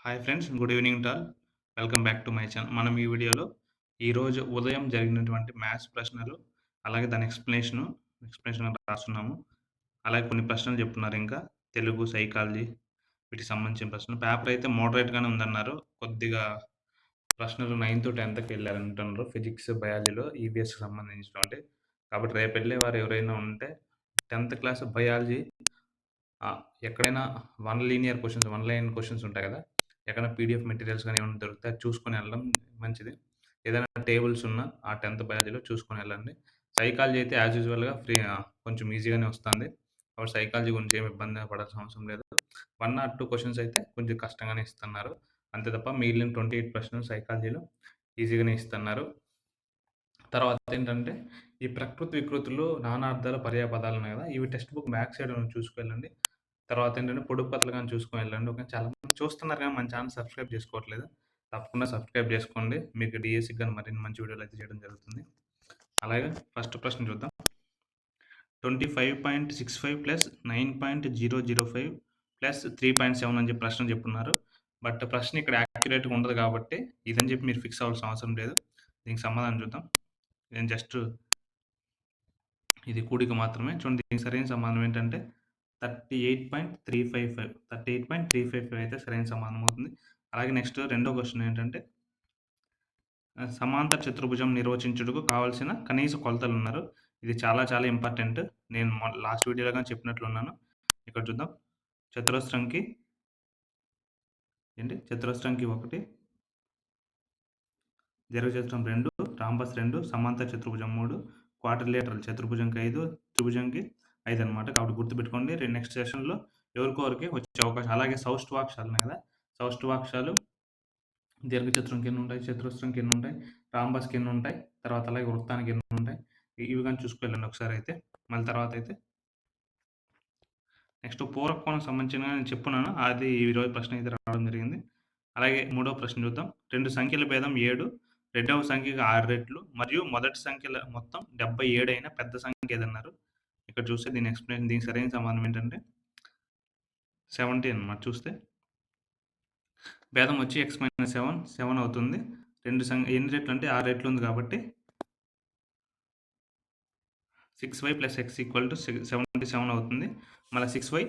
Hi friends. Good evening to all. Welcome back to my channel. మనం ఈ వీడియోలో ఈరోజు ఉదయం జరిగినటువంటి మ్యాథ్స్ ప్రశ్నలు, అలాగే దాని ఎక్స్‌ప్లనేషన్ రాస్తున్నాము. అలాగే కొన్ని ప్రశ్నలు చెప్తున్నారు ఇంకా. తెలుగు, సైకాలజీ వీటికి సంబంధించిన ప్రశ్నలు. పేపర్ అయితే మోడరేట్‌గానే ఉందన్నారు. కొద్దిగా ప్రశ్నలు 9-10కి ఎళ్ళారంటున్నారు. ఫిజిక్స్, బయాలజీలో ఈవీఎస్‌కి సంబంధించినవంటి. కాబట్టి రేపెళ్ళేవారు ఎవరైనా ఉంటే 10థ్ క్లాస్ బయాలజీ ఆ! ఎక్కడైనా వన్ లైన్ క్వెషన్స్ ఉంటాయి గదా! ఎక్కడైనా పీడీఎఫ్ మెటీరియల్స్ గాని ఏమైనా దొరికితే అది చూసుకొని ఎళ్ళడం మంచిది. ఏదైనా టేబుల్స్ ఉన్నా ఆ 10థ్ బయాలజీలో చూసుకొని ఎళ్ళండి. సైకాలజీ అయితే యాస్ యూజువల్‌గా కొంచెం ఈజీగానే వస్తాంది. కాబట్టి సైకాలజీ గురించి ఏమి ఇబ్బంది పడాల్సిన అవసరం లేదు. 1 ఆర్ 2 క్వెషన్స్ అయితే కొంచెం కష్టంగానే ఇస్తన్నారు. అంతే తప్ప మిగిలిన 28 ప్రశ్నలు సైకాలజీలో ఈజీగానే ఇస్తన్నారు. తర్వాతేంటంటే, ఈ ప్రకృతి, వికృతులు, నానార్థాలు, పర్యాయపదాలున్నాయి గదా! ఇవి టెక్స్ట్ బుక్ బ్యాక్ సైడ్ చూసుకెళ్ళండి. తర్వాతేంటంటే, పొడుపు కథలు గాని చూసుకొని ఎళ్ళండి. ఓకే. చాలా మంది చూస్తున్నారు గానీ, మన ఛానెల్ సబ్స్క్రైబ్ చేసుకోవట్లేదు. తప్పకుండా సబ్స్క్రైబ్ జేసుకోండి. మీకు డీఎస్‌కి గాని మరిన్ని మంచి వీడియోలయితే చేయడం జరుగుతుంది. అలాగే ఫస్ట్ ప్రశ్న చూద్దాం. 25.65 ప్లస్ 9.005 ప్లస్ 3.7 అని చెప్పి ప్రశ్న చెప్పున్నారు. బట్ ప్రశ్న ఇక్కడ యాక్యురేట్‌గా ఉండదు కాబట్టి, ఇదని చెప్పి మీరు ఫిక్స్ అవ్వాల్సిన అవసరం లేదు. దీనికి సమాధానం చూద్దాం. నేను జస్ట్ ఇది కూడిక మాత్రమే. చూడండి దీనికి సరైన సమాధానం ఏంటంటే 38.355 38.355 అయితే సరైన సమాధానం అవుతుంది. అలాగే నెక్స్ట్ రెండో క్వెషన్ ఏంటంటే సమాంతర చతుర్భుజం నిర్వచించుటకు కావాల్సిన కనీస కొలతలున్నారు. ఇది చాలా చాలా ఇంపార్టెంట్. నేను లాస్ట్ వీడియోలో గాని చెప్పినట్లున్నాను. ఇక్కడ చూద్దాం. చతురస్రంకి చతురస్రంకి 1, దీర్ఘచతురం 2, రాంబస్ 2, సమాంతర చతుర్భుజం 3, క్వాడ్రిలేటరల్ చతుర్భుజంకి 5, త్రిభుజంకి 5 అనమాట. కాబట్టి గుర్తుపెట్టుకోండి. నెక్స్ట్ సెషన్‌లో ఎవరికొకరికి వచ్చే అవకాశం. అలాగే సౌష్ఠవాక్షాలు ఉన్నాయి కదా! సౌష్ఠవాక్షాలు దీర్ఘచతురంకి ఎన్నుంటాయి, చతురస్రంకి ఎన్నుంటాయి, రాంబస్‌కి ఎన్నుంటాయి, తర్వాత అలాగే వృత్తానికి ఎన్నుంటాయి. ఇవి గాని చూసుకెళ్ళండి ఒకసారైతే. మళ్ళీ తర్వాతైతే నెక్స్ట్ పూరక సంబంధించిన నేను చెప్పున్నాను. అది ఈరోజు ప్రశ్న అయితే రావడం జరిగింది. అలాగే మూడో ప్రశ్న చూద్దాం. 2 సంఖ్యల భేదం 7, రెండవ సంఖ్యకి 6 రెట్లు మరియు మొదటి సంఖ్యల మొత్తం 77 అయిన పెద్ద సంఖ్య ఏదన్నారు? ఇక్కడ చూస్తే దీనికి సరైన సమాధానం ఏంటంటే 70 అన్నమాట చూస్తే. భేదం వచ్చి -7 అవుతుంది. ఎన్ని రెట్లు అంటే 6 రెట్లు ఉంది కాబట్టి 6y + x = 77 అవుతుంది. మళ్ళా 6y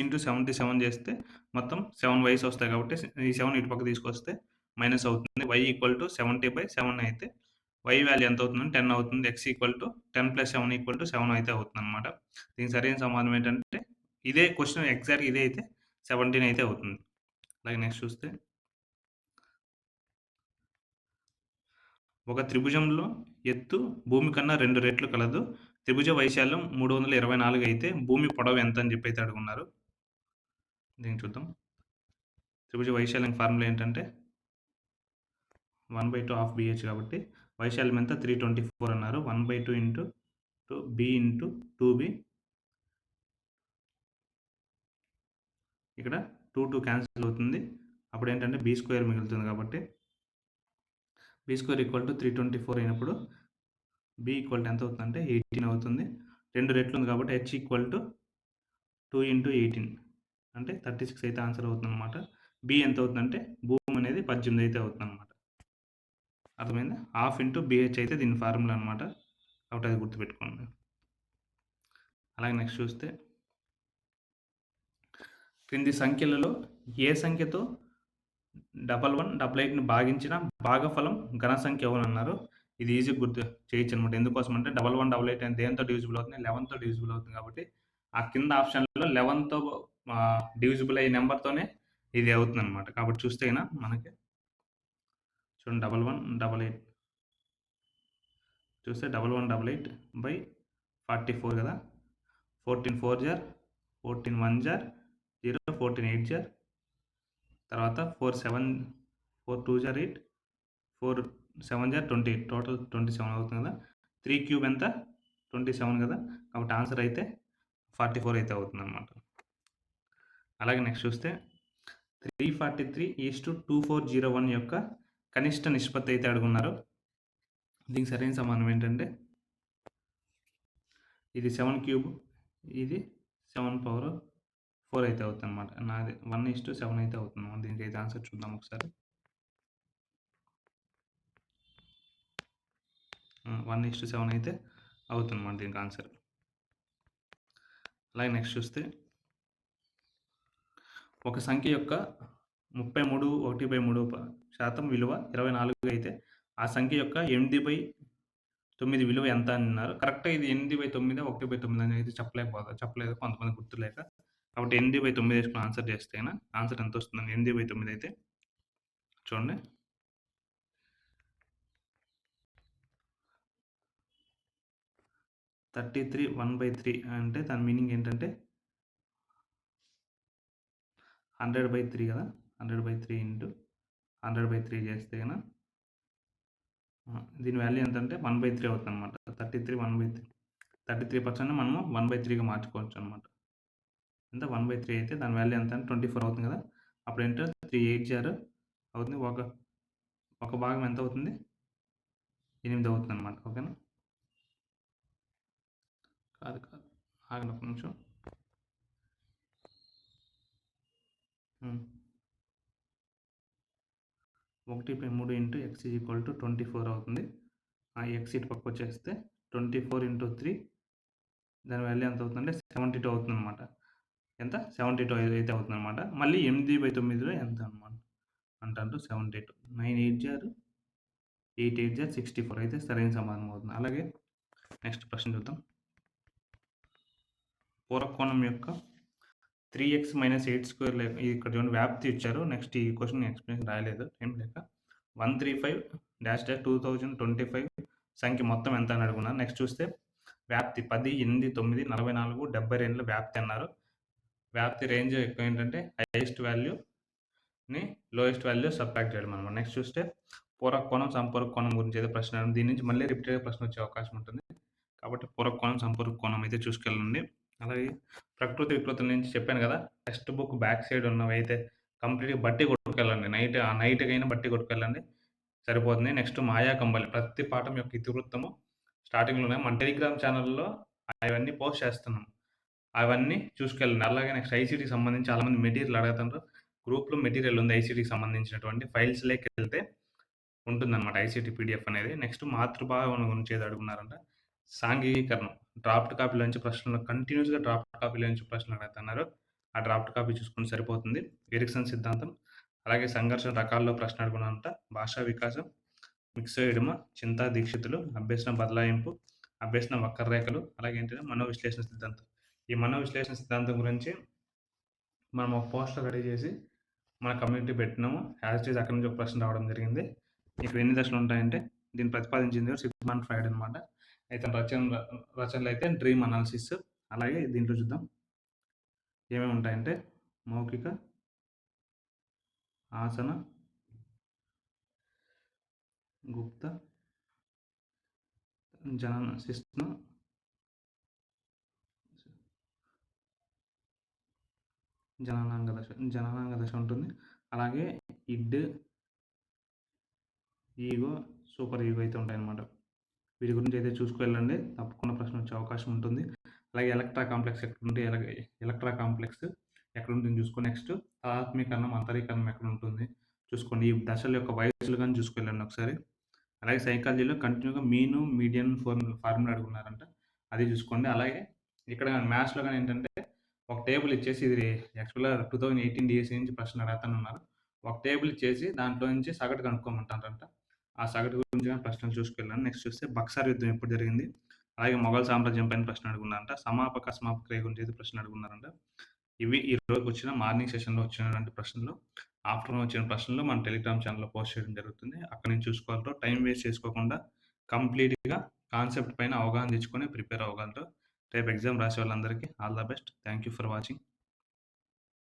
ఇంటూ 77 చేస్తే మొత్తం 7 వైస్ వస్తాయి కాబట్టి ఈ 7 ఇటు పక్క తీసుకొస్తే మైనస్ అవుతుంది. y = 70/7 అయితే y వాల్యూ ఎంత అవుతుందంటే 10 అవుతుంది. x = 10 + 7 = 7 అయితే అవుతుందన్నమాట. దీనికి సరైన సమాధానం ఏంటంటే ఇదే క్వెషన్ ఎగ్జాక్ట్‌గా ఇదే అయితే 17 అయితే అవుతుంది. అలాగే నెక్స్ట్ చూస్తే ఒక త్రిభుజంలో ఎత్తు భూమి కన్నా 2 రెట్లు కలదు. త్రిభుజ వైశాల్యం 324 అయితే భూమి పొడవు ఎంత అని చెప్పి అయితే అడుగున్నారు. దీన్ని చూద్దాం. త్రిభుజ వైశాల్యం ఫార్ములా ఏంటంటే 1/2 ఆఫ్ బీహెచ్ కాబట్టి వైశాల్యం ఎంత 324 అన్నారు. 1/2 ఇంటూ బి ఇంటూ 2బి ఇక్కడ 2 క్యాన్సిల్ అవుతుంది. అప్పుడు ఏంటంటే బి స్క్వేర్ మిగులుతుంది కాబట్టి బి స్క్వేర్ ఈక్వల్ టు 324 అయినప్పుడు బి ఈక్వల్ టు ఎంత అవుతుందంటే 18 అవుతుంది. 2 రెట్లు ఉంది కాబట్టి హెచ్ ఈక్వల్ టు 2 ఇంటూ 18 అంటే 36 అయితే ఆన్సర్ అవుతుందన్నమాట. బి ఎంత అవుతుందంటే భూమి అనేది 18 అయితే అవుతుందన్నమాట. అర్థమైందా? హాఫ్ ఇంటూ బీహెచ్ అయితే దీని ఫార్ములా అనమాట. కాబట్టి అది గుర్తుపెట్టుకోండి. అలాగే నెక్స్ట్ చూస్తే క్రింది సంఖ్యలలో ఏ సంఖ్యతో 1188ని భాగించిన భాగఫలం ఘన సంఖ్య అవునన్నారు. ఇది ఈజీగా గుర్తు చేయొచ్చనమాట. ఎందుకోసం అంటే 1188 అని దేనితో డివిజిబుల్ అవుతుంది? 11తో డివిజిబుల్ అవుతుంది కాబట్టి ఆ కింద ఆప్షన్‌లో 11తో డివిజిబుల్ అయ్యే నంబర్‌తోనే ఇది అవుతుందనమాట. కాబట్టి చూస్తే గిన మనకి చూడండి 1188 చూస్తే 1188/44 కదా! 14 4 జార్ 14 1 జార్ 0 14 8 జార్ తర్వాత 4 7 4 2 జార్ 8 4 7 జార్ 28 టోటల్ 27 అవుతుంది కదా! 3 క్యూబ్ ఎంత? 27 కదా! కాబట్టి ఆన్సర్ అయితే 44 అయితే అవుతుందన్నమాట. అలాగే నెక్స్ట్ చూస్తే 343:2401 యొక్క కనిష్ట నిష్పత్తి అయితే అడుగున్నారు. దీనికి సరైన సమాధానం ఏంటంటే ఇది 7 క్యూబ్ ఇది 7 పవర్ 4 అయితే అవుతుందన్నమాట. నాది 1:7 అయితే అవుతుందన్నమాట. దీనికైతే ఆన్సర్ చూద్దాం ఒకసారి. 1:7 అయితే అవుతుందన్నమాట దీనికి ఆన్సర్. అలాగే నెక్స్ట్ చూస్తే ఒక సంఖ్య యొక్క 33.1/3% విలువ 24 అయితే ఆ సంఖ్య యొక్క 8/9 విలువ ఎంత అన్నారు. కరెక్ట్‌గా ఇది 8/9 1/9 అని అయితే చెప్పలేదు కొంతమంది గుర్తులేక. కాబట్టి 8/9 ఏసుకొని ఆన్సర్ చేస్తే ఆన్సర్ ఎంతొస్తుందండి 8/9 అయితే చూడండి. 33 1/3 అంటే దాని మీనింగ్ ఏంటంటే 100/3 కదా! 100/3 ఇంటూ 100/3 చేస్తే దీని వాల్యూ ఎంతంటే 1/3 అవుతుందన్నమాట. 33 1/3 33% మనము 1/3గా మార్చుకోవచ్చనమాట. ఎంత 1/3 అయితే దాని వాల్యూ ఎంత అంటే 24 అవుతుంది కదా! అప్పుడేంటో 380 అవుతుంది. ఒక భాగం ఎంత అవుతుంది? 8 అవుతుందన్నమాట. ఓకేనా? కాదు. ఆగండి ఒక్క నిమిషం. హ్మ్. 1/3 ఇంటూ x ఈక్వల్ టు 24 అవుతుంది. ఆ x ఇటు పక్కొచ్చేస్తే 24 ఇంటూ 3 దాని వాల్యూ ఎంత అవుతుందంటే 72 అవుతుందన్నమాట. ఎంత? 72 అయితే అవుతుందన్నమాట. మళ్ళీ 8/9లో ఎంత అనమాట అంటారు 72. 9 8 8 64 అయితే సరైన సమాధానం అవుతుంది. అలాగే నెక్స్ట్ ప్రశ్న చూద్దాం. పూరకోణం యొక్క 3x - 8² ఇక్కడ చూడండి వ్యాప్తి ఇచ్చారు. నెక్స్ట్ ఈ క్వెషన్ ఎక్స్‌ప్లనేషన్ రాయలేదు టైం లేక. 135-2025 సంఖ్య మొత్తం ఎంత అని అడుగున్నారు. నెక్స్ట్ చూస్తే వ్యాప్తి 10, 8, 9, 44, 72 వ్యాప్తి అన్నారు. వ్యాప్తి రేంజ్ ఎక్కువ ఏంటంటే హైయెస్ట్ వాల్యూని లోయెస్ట్ వాల్యూ సబ్ట్రాక్ట్ చేయడం అనమాట. నెక్స్ట్ చూస్తే పూరక కోణం, సంపూరక కోణం గురించి అయితే ప్రశ్న దీని నుంచి మళ్ళీ రిపీటెడ్‌గా ప్రశ్న వచ్చే అవకాశం ఉంటుంది. కాబట్టి పూరక కోణం, సంపూరక కోణం అయితే చూసుకెళ్ళండి. అలాగే ప్రకృతి వికృతుల నుంచి చెప్పాను కదా! టెక్స్ట్ బుక్ బ్యాక్ సైడ్ ఉన్నవైతే కంప్లీట్‌గా బట్టి కొట్టుకెళ్ళండి. నైట్‌కైనా బట్టి కొట్టుకెళ్ళండి సరిపోతుంది. నెక్స్ట్ మాయా కంబలి ప్రతి పాఠం యొక్క ఇతివృత్తము స్టార్టింగ్‌లోనే మన టెలిగ్రామ్ ఛానెల్‌లో అవన్నీ పోస్ట్ చేస్తున్నాం. అవన్నీ చూసుకెళ్ళండి. అలాగే నెక్స్ట్ ఐసీటీకి సంబంధించి చాలామంది మెటీరియల్ అడుగుతున్నారు. గ్రూప్‌లో మెటీరియల్ ఉంది ఐసీటీకి సంబంధించినటువంటి ఫైల్స్‌లోకెళ్తే ఉంటుందన్నమాట ఐసీటీ పీడీఎఫ్ అనేది. నెక్స్ట్ మాతృభావన గురించి ఏదో అడుగున్నారంట. సాంఘికీకరణం డ్రాఫ్ట్ కాపీలోంచి ప్రశ్నలు కంటిన్యూస్‌గా డ్రాఫ్ట్ కాపీలోంచి ప్రశ్నలు అడుగుతున్నారు. ఆ డ్రాఫ్ట్ కాపీ చూసుకుంటే సరిపోతుంది. ఎరిక్సన్ సిద్ధాంతం, అలాగే సంఘర్షణ రకాల్లో ప్రశ్న అడుగున్నారంట. భాషా వికాసం, మిక్సోయిడమ, చింతా దీక్షితులు, అభ్యసన బదలాయింపు, అభ్యసన వక్రరేఖలు, అలాగే ఏంటంటే మనోవిశ్లేషణ సిద్ధాంతం. ఈ మనోవిశ్లేషణ సిద్ధాంతం గురించి మనం ఒక పోస్టర్ రెడీ చేసి మన కమ్యూనిటీ పెట్టినాము. యాజ్ ఇట్ ఈజ్ అక్కడి నుంచి ఒక ప్రశ్న రావడం జరిగింది. ఇక్కడ ఎన్ని దశలు ఉంటాయంటే దీన్ని ప్రతిపాదించింది సిగ్మండ్ ఫ్రాయిడ్ అనమాట. అయితే రచనలు అయితే డ్రీమ్ అనాలిసిస్. అలాగే దీంట్లో చూద్దాం ఏమేమి ఉంటాయంటే మౌఖిక, ఆసన, గుప్త, జనన శిస్ను, జననాంగ దశ ఉంటుంది. అలాగే ఇడ్, ఈగో, సూపర్ ఈగో అయితే ఉంటాయన్నమాట. వీటి గురించి అయితే చూసుకెళ్ళండి. తప్పకుండా ప్రశ్న వచ్చే అవకాశం ఉంటుంది. అలాగే ఎలక్ట్రా కాంప్లెక్స్ ఎక్కడుంటే ఎలక్ట్రా కాంప్లెక్స్ ఎక్కడుంటుంది చూసుకోండి. నెక్స్ట్ తాదాత్మీకరణం, అంతరీకరణం ఎక్కడుంటుంది చూసుకోండి. ఈ దశల యొక్క వయస్సులు గాని చూసుకెళ్ళండి ఒకసారి. అలాగే సైకాలజీలో కంటిన్యూగా మీను, మీడియన్ ఫార్ములా అడుగున్నారంట. అది చూసుకోండి. అలాగే ఇక్కడ మ్యాథ్స్‌లో గాని ఏంటంటే ఒక టేబుల్ ఇచ్చేసి ఇది యాక్చువల్‌గా 2018 డీఎస్సీ నుంచి ప్రశ్నలు అడుగుతానన్నారు. ఒక టేబుల్ ఇచ్చేసి దాంట్లో నుంచి సగటు కనుక్కోమంటారంట. ఆ సగటు గురించి గాని ప్రశ్నలు చూసుకెళ్ళండి. నెక్స్ట్ చూస్తే బక్సార్ యుద్ధం ఎప్పుడు జరిగింది? అలాగే మొఘల్ సామ్రాజ్యం పైన ప్రశ్న అడుగున్నారంట. సమాపక, అసమాపక క్రియ గురించి అయితే ప్రశ్న అడుగున్నారంట. ఇవి ఈ రోజు వచ్చిన మార్నింగ్ సెషన్‌లో వచ్చినటువంటి ప్రశ్నలు. ఆఫ్టర్‌నూన్ వచ్చిన ప్రశ్నలు మన టెలిగ్రామ్ ఛానెల్‌లో పోస్ట్ చేయడం జరుగుతుంది. అక్కడి నుంచి చూసుకోగలరు. టైం వేస్ట్ చేసుకోకుండా కంప్లీట్‌గా కాన్సెప్ట్ పైన అవగాహన తెచ్చుకొని ప్రిపేర్ అవ్వగలరు. రేపు ఎగ్జామ్ రాసే వాళ్ళందరికీ all the best. Thank you for watching.